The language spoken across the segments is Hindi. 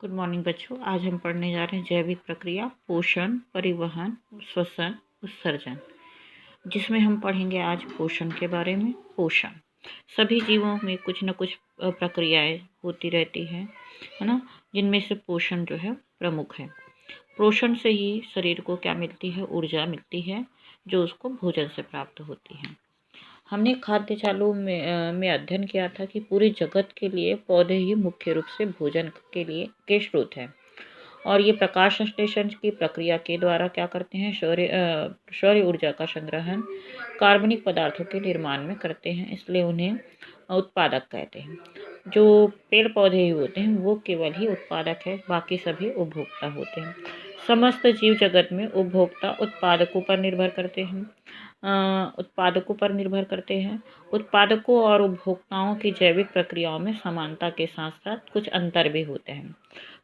गुड मॉर्निंग बच्चों। आज हम पढ़ने जा रहे हैं जैविक प्रक्रिया, पोषण, परिवहन, श्वसन, उत्सर्जन, जिसमें हम पढ़ेंगे आज पोषण के बारे में। पोषण सभी जीवों में कुछ न कुछ प्रक्रियाएं होती रहती हैं, है ना, जिनमें से पोषण जो है प्रमुख है। पोषण से ही शरीर को क्या मिलती है? ऊर्जा मिलती है, जो उसको भोजन से प्राप्त होती है। हमने खाद्य चालू में अध्ययन किया था कि पूरे जगत के लिए पौधे ही मुख्य रूप से भोजन के स्रोत हैं, और ये प्रकाश संश्लेषण की प्रक्रिया के द्वारा क्या करते हैं? सौर ऊर्जा का संग्रहण कार्बनिक पदार्थों के निर्माण में करते हैं, इसलिए उन्हें उत्पादक कहते हैं। जो पेड़ पौधे ही होते हैं वो केवल ही उत्पादक है, बाकी सभी उपभोक्ता होते हैं। समस्त जीव जगत में उपभोक्ता उत्पादकों पर निर्भर करते हैं। उत्पादकों और उपभोक्ताओं की जैविक प्रक्रियाओं में समानता के साथ साथ कुछ अंतर भी होते हैं।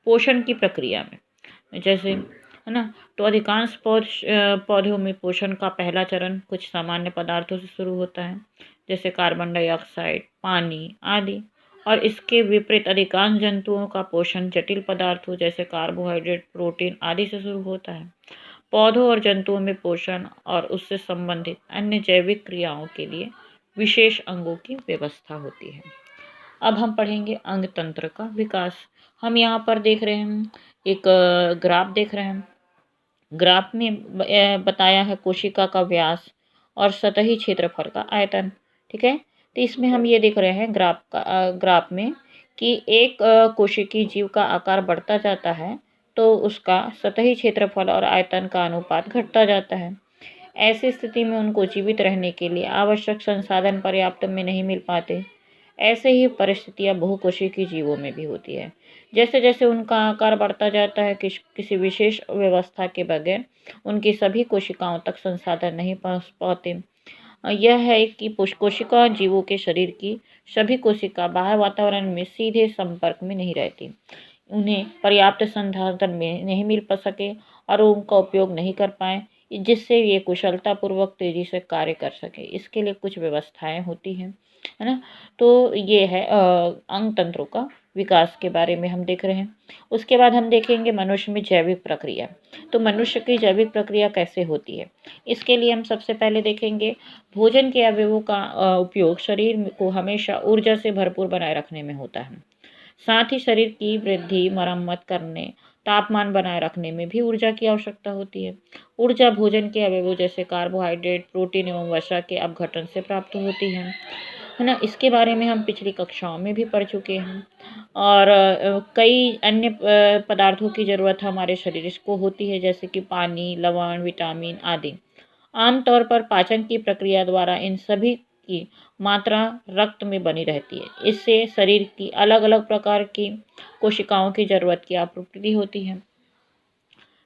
पोषण की प्रक्रिया में जैसे, है ना, तो अधिकांश पौधों में पोषण का पहला चरण कुछ सामान्य पदार्थों से शुरू होता है, जैसे कार्बन डाइऑक्साइड, पानी आदि। और इसके विपरीत अधिकांश जंतुओं का पोषण जटिल पदार्थों जैसे कार्बोहाइड्रेट, प्रोटीन आदि से शुरू होता है। पौधों और जंतुओं में पोषण और उससे संबंधित अन्य जैविक क्रियाओं के लिए विशेष अंगों की व्यवस्था होती है। अब हम पढ़ेंगे अंग तंत्र का विकास। हम यहाँ पर देख रहे हैं, एक ग्राफ देख रहे हैं। ग्राफ में बताया है कोशिका का व्यास और सतही क्षेत्रफल का आयतन। ठीक है, तो इसमें हम ये देख रहे हैं ग्राफ में कि एक कोशिकीय जीव का आकार बढ़ता जाता है तो उसका सतही क्षेत्रफल और आयतन का अनुपात घटता जाता है। ऐसी स्थिति में उनको जीवित रहने के लिए आवश्यक संसाधन पर्याप्त में नहीं मिल पाते। ऐसे ही परिस्थितियां बहुकोशिकीय जीवों में भी होती है। जैसे जैसे उनका आकार बढ़ता जाता है, किसी विशेष व्यवस्था के बगैर उनकी सभी कोशिकाओं तक संसाधन नहीं पहुंच पाते। यह है कि कोशिका जीवों के शरीर की सभी कोशिका बाह्य वातावरण में सीधे संपर्क में नहीं रहती। उन्हें पर्याप्त संसाधन में नहीं मिल सके और उनका उपयोग नहीं कर पाए, जिससे ये कुशलतापूर्वक तेजी से कार्य कर सके। इसके लिए कुछ व्यवस्थाएं होती हैं, है ना। तो ये है अंग तंत्रों का विकास के बारे में हम देख रहे हैं। उसके बाद हम देखेंगे मनुष्य में जैविक प्रक्रिया। तो मनुष्य की जैविक प्रक्रिया कैसे होती है, इसके लिए हम सबसे पहले देखेंगे भोजन के अवयवों का उपयोग शरीर को हमेशा ऊर्जा से भरपूर बनाए रखने में होता है। साथ ही शरीर की वृद्धि, मरम्मत करने, तापमान बनाए रखने में भी ऊर्जा की आवश्यकता होती है। ऊर्जा भोजन के अवयवों जैसे कार्बोहाइड्रेट, प्रोटीन एवं वसा के अपघटन से प्राप्त होती है ना। इसके बारे में हम पिछली कक्षाओं में भी पढ़ चुके हैं। और कई अन्य पदार्थों की ज़रूरत हमारे शरीर को होती है, जैसे कि पानी, लवण, विटामिन आदि। आमतौर पर पाचन की प्रक्रिया द्वारा इन सभी की मात्रा रक्त में बनी रहती है। इससे शरीर की अलग अलग प्रकार की कोशिकाओं की ज़रूरत की आपूर्ति होती है।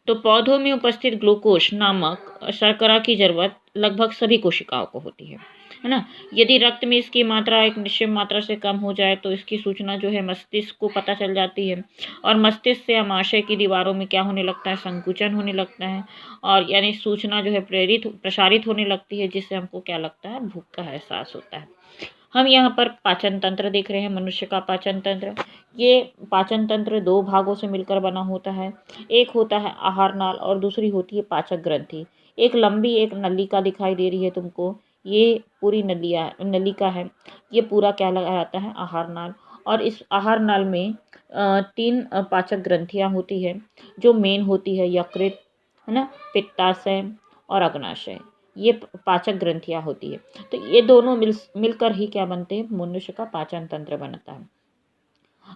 तो पौधों में उपस्थित ग्लूकोज नामक शर्करा की जरूरत लगभग सभी कोशिकाओं को होती है ना। यदि रक्त में इसकी मात्रा एक निश्चित मात्रा से कम हो जाए तो इसकी सूचना जो है मस्तिष्क को पता चल जाती है, और मस्तिष्क से आमाशय की दीवारों में क्या होने लगता है? संकुचन होने लगता है, और यानी सूचना जो है प्रसारित होने लगती है, जिससे हमको क्या लगता है? भूख का एहसास होता है। हम यहाँ पर पाचन तंत्र देख रहे हैं। मनुष्य का पाचन तंत्र, ये पाचन तंत्र दो भागों से मिलकर बना होता है। एक होता है आहार नाल और दूसरी होती है पाचक ग्रंथि। एक लंबी एक नलिका दिखाई दे रही है तुमको, ये पूरी नलिका है। ये पूरा क्या लगाता है? आहार नाल। और इस आहार नाल में तीन पाचक ग्रंथियाँ होती है, जो मेन होती है यकृत, है ना, पित्ताशय और अग्नाशय। ये पाचक ग्रंथियाँ होती है। तो ये दोनों मिलकर ही क्या बनते हैं? मनुष्य का पाचन तंत्र बनता है,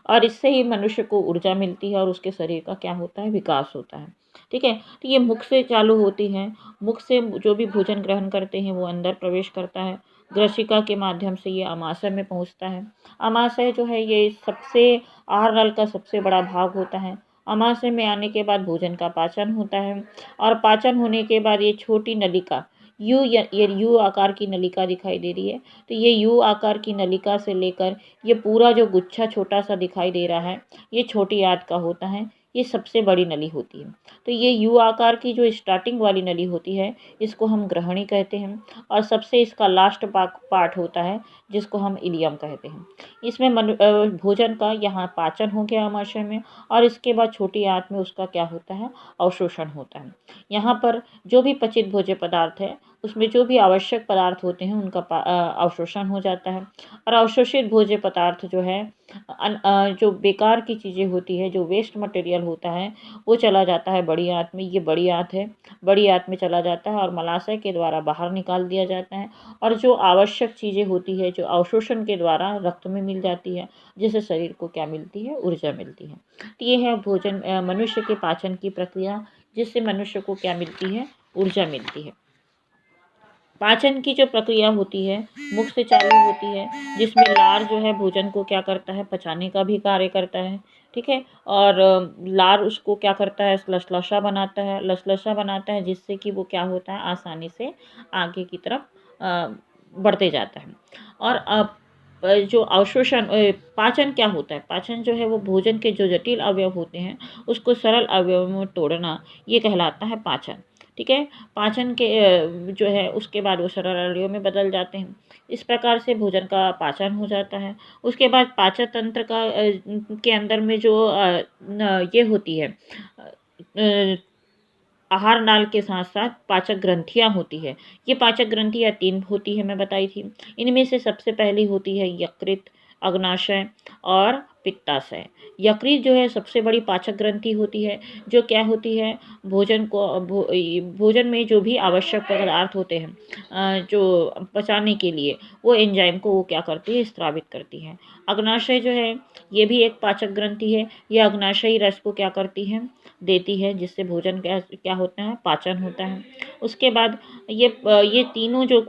और इससे ही मनुष्य को ऊर्जा मिलती है और उसके शरीर का क्या होता है? विकास होता है। ठीक है, तो ये मुख से चालू होती हैं। मुख से जो भी भोजन ग्रहण करते हैं वो अंदर प्रवेश करता है। ग्रसिका के माध्यम से ये अमाशय में पहुंचता है। अमाशय जो है ये सबसे आहार नल का सबसे बड़ा भाग होता है। अमाशय में आने के बाद भोजन का पाचन होता है, और पाचन होने के बाद ये छोटी नलिका ये यू आकार की नलिका दिखाई दे रही है। तो ये यू आकार की नलिका से लेकर ये पूरा जो गुच्छा छोटा सा दिखाई दे रहा है, ये छोटी आंत का होता है। ये सबसे बड़ी नली होती है। तो ये यू आकार की जो स्टार्टिंग वाली नली होती है, इसको हम ग्रहणी कहते हैं, और सबसे इसका लास्ट पार्ट होता है जिसको हम इलियम कहते हैं। इसमें भोजन का यहाँ पाचन हो गया आमाशय में, और इसके बाद छोटी आंत में उसका क्या होता है, अवशोषण होता है। यहाँ पर जो भी पचित भोज्य पदार्थ है, उसमें जो भी आवश्यक पदार्थ होते हैं उनका अवशोषण हो जाता है, और अवशोषित भोज्य पदार्थ जो है जो बेकार की चीज़ें होती है, जो वेस्ट मटेरियल होता है, वो चला जाता है बड़ी आंत में। ये बड़ी आंत है, बड़ी आंत में चला जाता है और मलाशय के द्वारा बाहर निकाल दिया जाता है। और जो आवश्यक चीज़ें होती है, जो अवशोषण के द्वारा रक्त में मिल जाती है, जिससे शरीर को क्या मिलती है, ऊर्जा मिलती है। तो ये है भोजन, मनुष्य के पाचन की प्रक्रिया, जिससे मनुष्य को क्या मिलती है, ऊर्जा मिलती है। पाचन की जो प्रक्रिया होती है मुख से चालू होती है, जिसमें लार जो है भोजन को क्या करता है, पचाने का भी कार्य करता है। ठीक है, और लार उसको क्या करता है, लसलसा बनाता है, जिससे कि वो क्या होता है, आसानी से आगे की तरफ बढ़ते जाता है। और अब जो अवशोषण पाचन क्या होता है, पाचन जो है वो भोजन के जो जटिल अवयव होते हैं उसको सरल अवयव में तोड़ना, ये कहलाता है पाचन। ठीक है, पाचन के जो है उसके बाद वो सरल अवयव में बदल जाते हैं। इस प्रकार से भोजन का पाचन हो जाता है। उसके बाद पाचन तंत्र का के अंदर में जो ये होती है, आहार नाल के साथ साथ पाचक ग्रंथियाँ होती है। ये पाचक ग्रंथियाँ 3 होती है, मैं बताई थी। इनमें से सबसे पहली होती है यकृत, अग्नाशय और पित्ताशय। यकृत जो है सबसे बड़ी पाचक ग्रंथि होती है, जो क्या होती है, भोजन में जो भी आवश्यक पदार्थ होते हैं जो पचाने के लिए, वो एंजाइम को वो क्या करती है, स्रावित करती है। अग्नाशय जो है ये भी एक पाचक ग्रंथि है। ये अग्नाशयी रस को क्या करती है, देती है, जिससे भोजन क्या क्या होता है, पाचन होता है। उसके बाद ये तीनों जो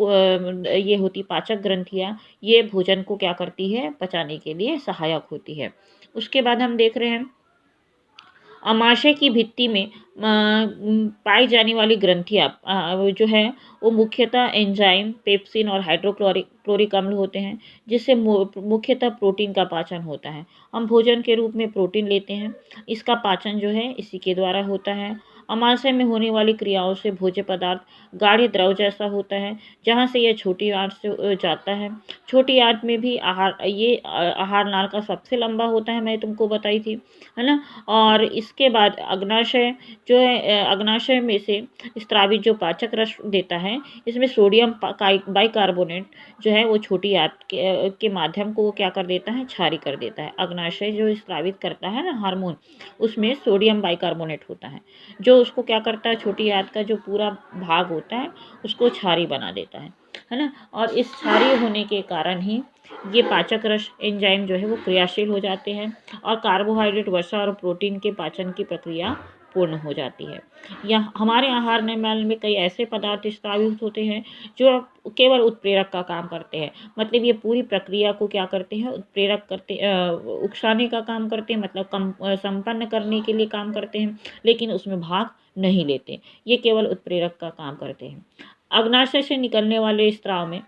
ये होती पाचक ग्रंथियाँ, ये भोजन को क्या करती है, पचाने के लिए सहायक होती है। उसके बाद हम देख रहे हैं अमाशय की भित्ति में पाई जाने वाली ग्रंथियाँ वो जो है वो मुख्यतः एंजाइम, पेप्सिन और हाइड्रोक्लोरिक अम्ल होते हैं, जिससे मुख्यतः प्रोटीन का पाचन होता है। हम भोजन के रूप में प्रोटीन लेते हैं, इसका पाचन जो है इसी के द्वारा होता है। अमाशय में होने वाली क्रियाओं से भोज्य पदार्थ गाढ़े द्रव जैसा होता है, जहाँ से यह छोटी आंत से जाता है। छोटी आंत में भी आहार नाल का सबसे लंबा होता है, मैं तुमको बताई थी, है ना। और इसके बाद अग्नाशय जो है, अग्नाशय में से स्रावित जो पाचक रस देता है, इसमें सोडियम बाइकार्बोनेट जो है वो छोटी आंत के माध्यम को वो क्या कर देता है, क्षारी कर देता है। अग्नाशय जो स्रावित करता है ना हार्मोन, उसमें सोडियम बाइकार्बोनेट होता है, जो उसको क्या करता है, छोटी आंत का जो पूरा भाग होता है उसको क्षारी बना देता है ना। और इस क्षारी होने के कारण ही ये पाचक रस एंजाइम जो है वो क्रियाशील हो जाते हैं, और कार्बोहाइड्रेट, वसा और प्रोटीन के पाचन की प्रक्रिया पूर्ण हो जाती है। या हमारे आहार नाल में कई ऐसे पदार्थ स्रावित होते हैं जो केवल उत्प्रेरक का काम करते हैं। मतलब ये पूरी प्रक्रिया को क्या करते हैं, उत्प्रेरक करते उकसाने का काम करते हैं, मतलब संपन्न करने के लिए काम करते हैं, लेकिन उसमें भाग नहीं लेते। ये केवल उत्प्रेरक का काम करते हैं। अग्नाशय से निकलने वाले स्राव में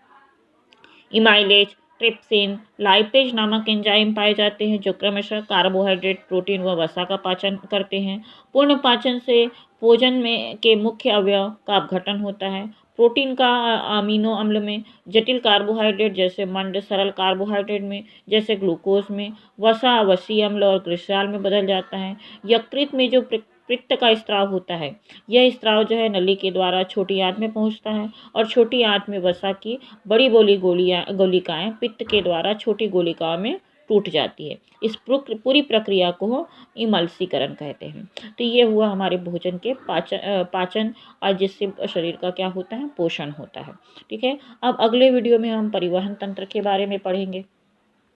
इमाइलेज, ट्रिप्सिन, लाइपेज नामक एंजाइम पाए जाते हैं, जो क्रमशः कार्बोहाइड्रेट, प्रोटीन व वसा का पाचन करते हैं। पूर्ण पाचन से भोजन में के मुख्य अवयव का अपघटन होता है। प्रोटीन का अमीनो अम्ल में, जटिल कार्बोहाइड्रेट जैसे मंड सरल कार्बोहाइड्रेट में जैसे ग्लूकोज में, वसा वसीय अम्ल और ग्लिसरॉल में बदल जाता है। यकृत में जो पित्त का स्राव होता है, यह स्राव जो है नली के द्वारा छोटी आंत में पहुंचता है, और छोटी आंत में वसा की बड़ी गोलिकाएं पित्त के द्वारा छोटी गोलिकाओं में टूट जाती है। इस पूरी प्रक्रिया को इमल्सीकरण कहते हैं। तो ये हुआ हमारे भोजन के पाचन और जिससे शरीर का क्या होता है, पोषण होता है। ठीक है, अब अगले वीडियो में हम परिवहन तंत्र के बारे में पढ़ेंगे।